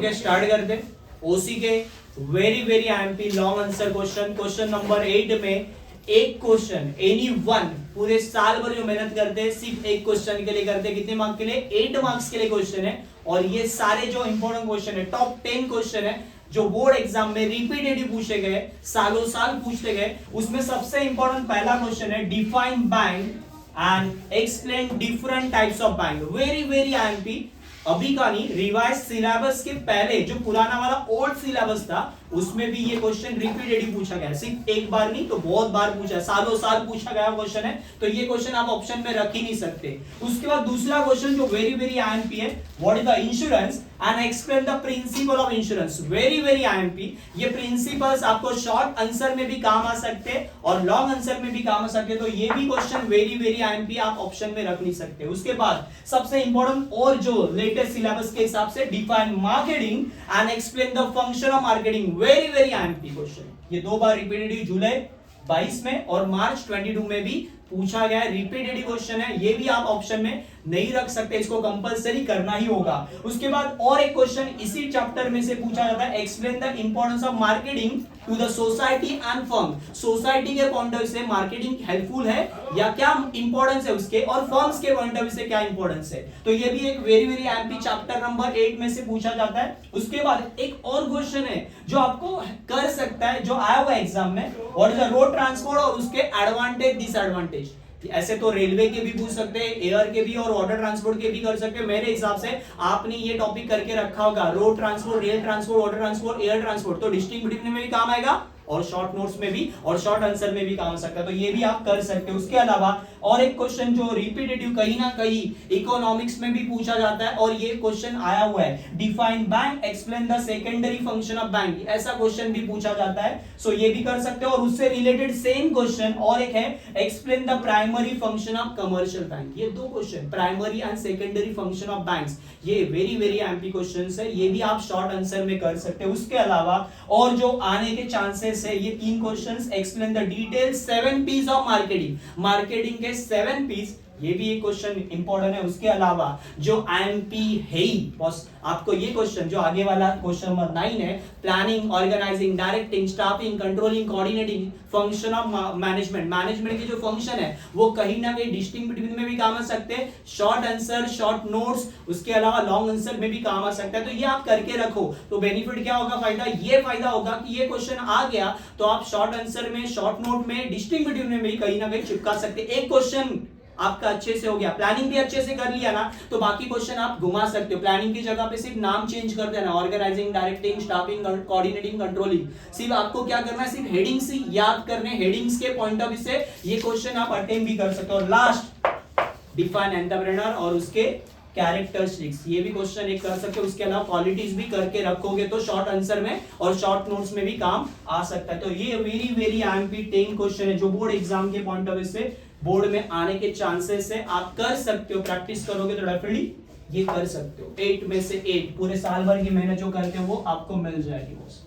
Start करते ओसी के very IMP long answer question number 8 में एक क्वेश्चन एनी वन पूरे साल भर जो मेहनत करते हैं सिर्फ एक क्वेश्चन के लिए करते हैं। कितने मार्क्स के लिए? 8 मार्क्स के लिए क्वेश्चन है। और ये सारे जो इंपॉर्टेंट क्वेश्चन है टॉप 10 क्वेश्चन है जो बोर्ड एग्जाम में रिपीटेडली पूछे गए, सालों साल पूछते गए। उसमें सबसे इंपॉर्टेंट पहला क्वेश्चन है define bank and explain different types of bank. Very IMP. अभी का नहीं, रिवाइज सिलेबस के पहले जो पुराना वाला ओल्ड सिलेबस था उसमें भी ये क्वेश्चन रिपीटेडली पूछा गया। सिर्फ एक बार नहीं तो बहुत बार पूछा, सालों साल पूछा गया क्वेश्चन है। तो ये क्वेश्चन आप ऑप्शन में रख ही नहीं सकते। उसके बाद दूसरा क्वेश्चन जो वेरी आईएमपी है, what is the insurance and explain the principle of insurance. Very IMP. ये प्रिंसिपल्स आपको शॉर्ट आंसर में भी काम आ सकते हैं और लॉन्ग आंसर में भी काम आ सकते हैं। तो ये भी क्वेश्चन वेरी आईएमपी, आप ऑप्शन में रख नहीं सकते। उसके बाद सबसे इंपॉर्टेंट और जो लेटेस्ट सिलेबस के हिसाब से define marketing and explain the function of marketing. Very IMP question. ये दो बार रिपीटेडली जुलाई 22 में और मार्च 22 में भी पूछा गया है। रिपीटेडली क्वेश्चन है, ये भी आप ऑप्शन में नहीं रख सकते, इसको कंपलसरी करना ही होगा। उसके बाद और एक क्वेश्चन इसी चैप्टर में से पूछा जाता है, explain the importance of marketing to the society and firm. Society के पॉइंट ऑफ व्यू से मार्केटिंग हेल्पफुल है या क्या इंपॉर्टेंस है उसके, और फर्म्स के पॉइंट ऑफ व्यू से क्या इंपॉर्टेंस है। तो ये भी एक वेरी आईएमपी चैप्टर नंबर 8 में से पूछा जाता है। उसके बाद एक और क्वेश्चन है जो आपको कर सकता है, जो आया हुआ एग्जाम में, what is the road transport और उसके एडवांटेज डिसएडवांटेज। ऐसे तो रेलवे के भी पूछ सकते हैं, एयर के भी और वाटर ट्रांसपोर्ट के भी कर सकते हैं। मेरे हिसाब से आपने ये टॉपिक करके रखा होगा, road transport, rail transport, water transport, air transport. तो डिस्टिंक्ट बिटवीन में भी काम आएगा और शॉर्ट नोट्स में भी और शॉर्ट आंसर में भी काम आ सकता है। तो ये भी आप कर सकते हो। उसके अलावा और एक क्वेश्चन जो रिपीटेटिव कहीं ना कहीं इकोनॉमिक्स में भी पूछा जाता है और ये क्वेश्चन आया हुआ है, define bank, explain the secondary function of bank. ऐसा क्वेश्चन भी पूछा जाता है। सो ये भी कर सकते हो। और उससे रिलेटेड सेम क्वेश्चन और एक है, explain the primary function of commercial bank. ये दो question, primary and secondary function of banks, ये वेरी आईएमपी क्वेश्चंस है। ये भी आप शॉर्ट आंसर में कर सकते हो। उसके अलावा और जो आने के चांसेस है, ये 3 questions, explain the detail 7 P's of marketing. Marketing के 7 P's, ये भी एक क्वेश्चन इंपॉर्टेंट है। उसके अलावा जो आईएमपी है बॉस, आपको ये क्वेश्चन जो आगे वाला क्वेश्चन नंबर 9 है, planning, organising, directing, staffing, controlling, coordinating, function of management. Management की जो फंक्शन है वो कहीं ना कहीं डिस्टिंक्ट बिटवीन में भी काम आ सकते हैं, शॉर्ट आंसर, शॉर्ट नोट्स, उसके अलावा लॉन्ग आंसर में भी काम आ सकता है। तो ये आप करके रखो। तो बेनिफिट क्या होगा, फायदा ये फायदा होगा कि ये क्वेश्चन आ गया तो आप शॉर्ट आंसर में, शॉर्ट नोट में, डिस्टिंक्ट बिटवीन में भी कहीं ना कहीं चिपका सकते। एक क्वेश्चन आपका अच्छे से हो गया, प्लानिंग भी अच्छे से कर लिया ना, तो बाकी क्वेश्चन आप घुमा सकते हो। प्लानिंग की जगह पे सिर्फ नाम चेंज कर देना, organising, directing, staffing, coordinating, controlling. सिर्फ आपको क्या करना है, सिर्फ हेडिंग्स ही याद करने। हेडिंग्स के पॉइंट ऑफ व्यू से ये क्वेश्चन आप अटेम्प्ट भी कर सकते हो। लास्ट डिफाइन एंटरप्रेन्योर और उसके कैरेक्टरिस्टिक्स, ये भी क्वेश्चन एक कर सकते हो। उसके अलावा क्वालिटीज भी करके रखोगे तो शॉर्ट आंसर में और शॉर्ट नोट्स में भी काम आ सकता है। तो ये वेरी आईएमपी 10 क्वेश्चन है जो बोर्ड एग्जाम के पॉइंट ऑफ व्यू से बोर्ड में आने के चांसेस है। आप कर सकते हो, प्रैक्टिस करोगे तो डेफिनेटली ये कर सकते हो। 8 में से 8 पूरे साल भर की मेहनत जो करते हो वो आपको मिल जाएगी बॉस।